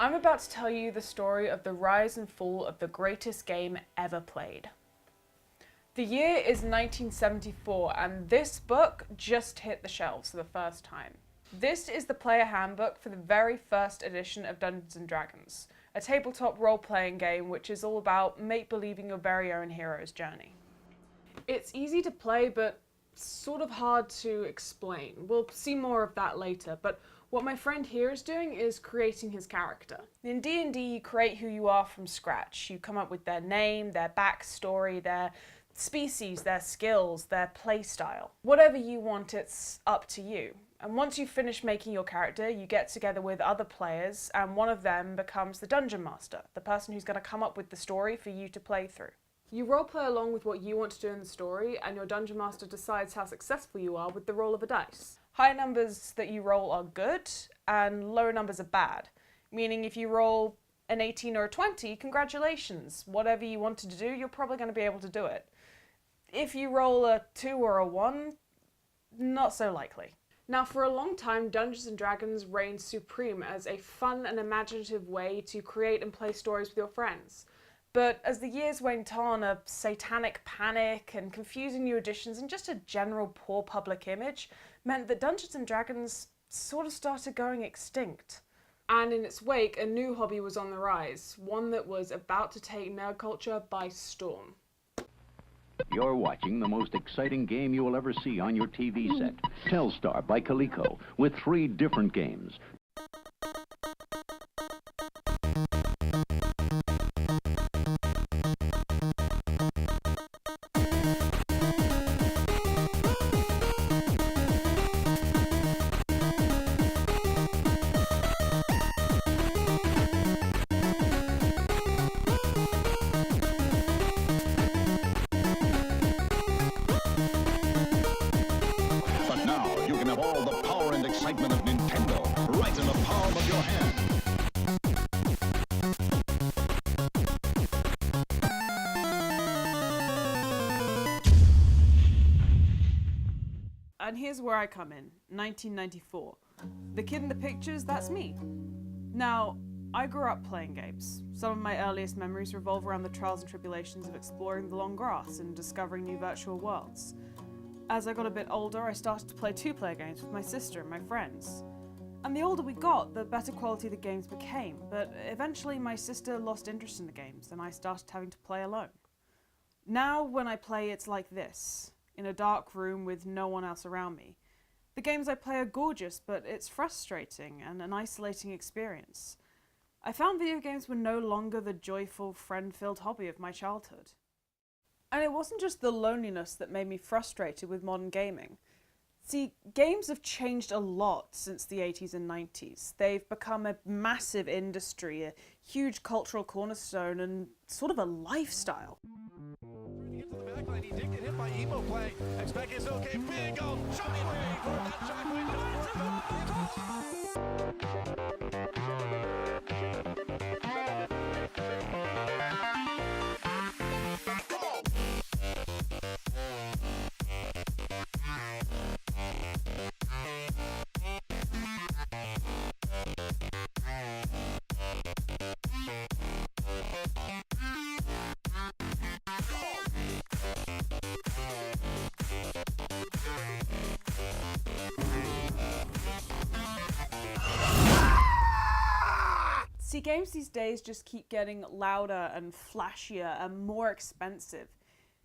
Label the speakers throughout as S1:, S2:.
S1: I'm about to tell you the story of the rise and fall of the greatest game ever played. The year is 1974 and this book just hit the shelves for the first time. This is the player handbook for the very first edition of Dungeons & Dragons, a tabletop role-playing game which is all about make-believing your very own hero's journey. It's easy to play but sort of hard to explain. We'll see more of that later, but what my friend here is doing is creating his character. In D&D, you create who you are from scratch. You come up with their name, their backstory, their species, their skills, their playstyle. Whatever you want, it's up to you. And once you finish making your character, you get together with other players, and one of them becomes the Dungeon Master, the person who's going to come up with the story for you to play through. You roleplay along with what you want to do in the story, and your Dungeon Master decides how successful you are with the roll of a dice. High numbers that you roll are good, and lower numbers are bad. Meaning if you roll an 18 or a 20, congratulations. Whatever you wanted to do, you're probably going to be able to do it. If you roll a 2 or a 1, not so likely. Now, for a long time, Dungeons & Dragons reigned supreme as a fun and imaginative way to create and play stories with your friends. But as the years went on, a satanic panic and confusing new editions and just a general poor public image meant that Dungeons & Dragons sort of started going extinct. And in its wake, a new hobby was on the rise, one that was about to take nerd culture by storm.
S2: You're watching the most exciting game you will ever see on your TV set. Telstar by Coleco, with 3 different games. Excitement of Nintendo right in the palm of your hand.
S1: And here's where I come in, 1994. The kid in the pictures, that's me. Now, I grew up playing games. Some of my earliest memories revolve around the trials and tribulations of exploring the long grass and discovering new virtual worlds. As I got a bit older, I started to play 2-player games with my sister and my friends. And the older we got, the better quality the games became, but eventually my sister lost interest in the games and I started having to play alone. Now when I play, it's like this, in a dark room with no one else around me. The games I play are gorgeous, but it's frustrating and an isolating experience. I found video games were no longer the joyful, friend-filled hobby of my childhood. And it wasn't just the loneliness that made me frustrated with modern gaming. See, games have changed a lot since the 80s and 90s. They've become a massive industry, a huge cultural cornerstone, and sort of a lifestyle.
S3: Into the back line, he did get hit by emo play. Expect it's okay. Big old shot in that
S1: See, games these days just keep getting louder and flashier and more expensive.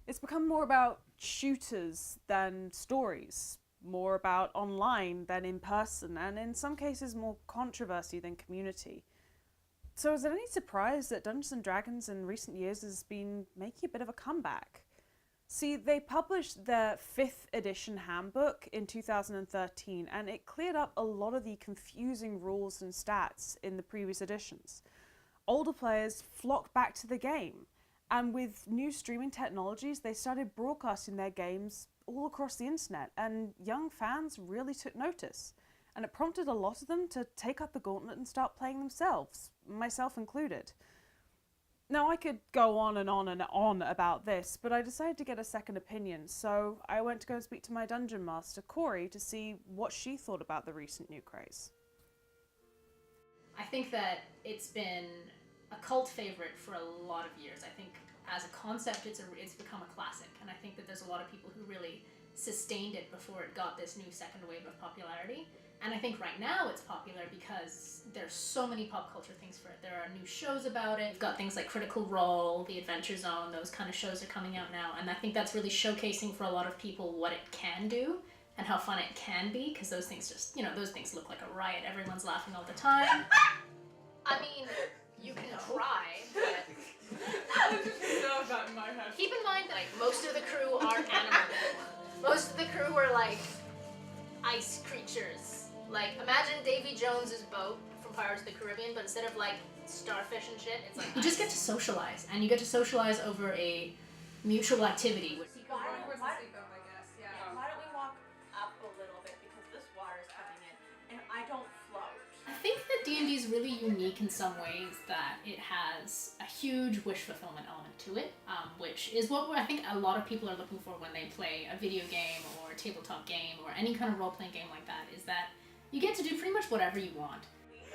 S1: It's become more about shooters than stories, more about online than in person, and in some cases more controversy than community. So is it any surprise that Dungeons & Dragons in recent years has been making a bit of a comeback? See, they published their 5th edition handbook in 2013, and it cleared up a lot of the confusing rules and stats in the previous editions. Older players flocked back to the game, and with new streaming technologies, they started broadcasting their games all across the internet, and young fans really took notice. And it prompted a lot of them to take up the gauntlet and start playing themselves, myself included. Now, I could go on and on and on about this, but I decided to get a second opinion, so I went to go and speak to my Dungeon Master, Corey, to see what she thought about the recent new craze.
S4: I think that it's been a cult favorite for a lot of years. I think as a concept, it's become a classic, and I think that there's a lot of people who really sustained it before it got this new second wave of popularity. And I think right now it's popular because there's so many pop culture things for it. There are new shows about it. You've got things like Critical Role, The Adventure Zone, those kind of shows are coming out now. And I think that's really showcasing for a lot of people what it can do and how fun it can be, because those things just, those things look like a riot. Everyone's laughing all the time. I mean, you can try, but keep in mind that like most of the crew aren't animal people. Most of the crew are like ice creatures. Like, imagine Davy Jones's boat from Pirates of the Caribbean, but instead of like starfish and shit, it's like you just get to socialize, and you get to socialize over a mutual activity.
S5: Why don't we walk up a little bit, because this water is coming in, and I don't float.
S4: I think that D&D is really unique in some ways, that it has a huge wish fulfillment element to it, which is what I think a lot of people are looking for when they play a video game or a tabletop game or any kind of role-playing game like that, is that you get to do pretty much whatever you want.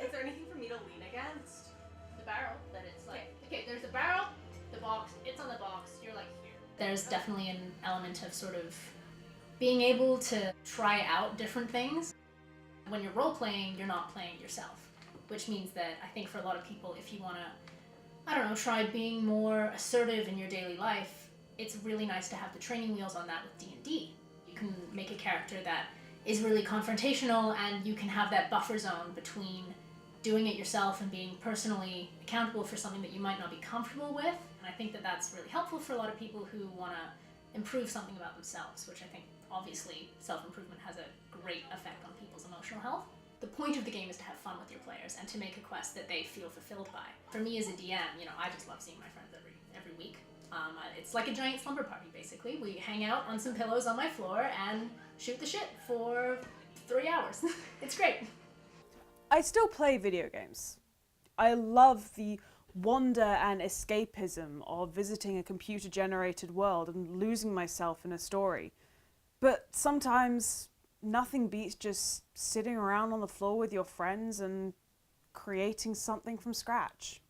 S5: Is there anything for me to lean against?
S4: The barrel, that it's like, okay, there's the barrel, the box, it's on the box, you're like here. There's definitely an element of sort of being able to try out different things. When you're role-playing, you're not playing yourself, which means that I think for a lot of people, if you want to, try being more assertive in your daily life, it's really nice to have the training wheels on that with D&D. You can make a character that is really confrontational, and you can have that buffer zone between doing it yourself and being personally accountable for something that you might not be comfortable with. And I think that that's really helpful for a lot of people who want to improve something about themselves, which I think obviously self-improvement has a great effect on people's emotional health. The point of the game is to have fun with your players and to make a quest that they feel fulfilled by. For me as a DM, I just love seeing my friends every week. It's like a giant slumber party, basically. We hang out on some pillows on my floor and shoot the shit for 3 hours. It's great.
S1: I still play video games. I love the wonder and escapism of visiting a computer-generated world and losing myself in a story. But sometimes nothing beats just sitting around on the floor with your friends and creating something from scratch.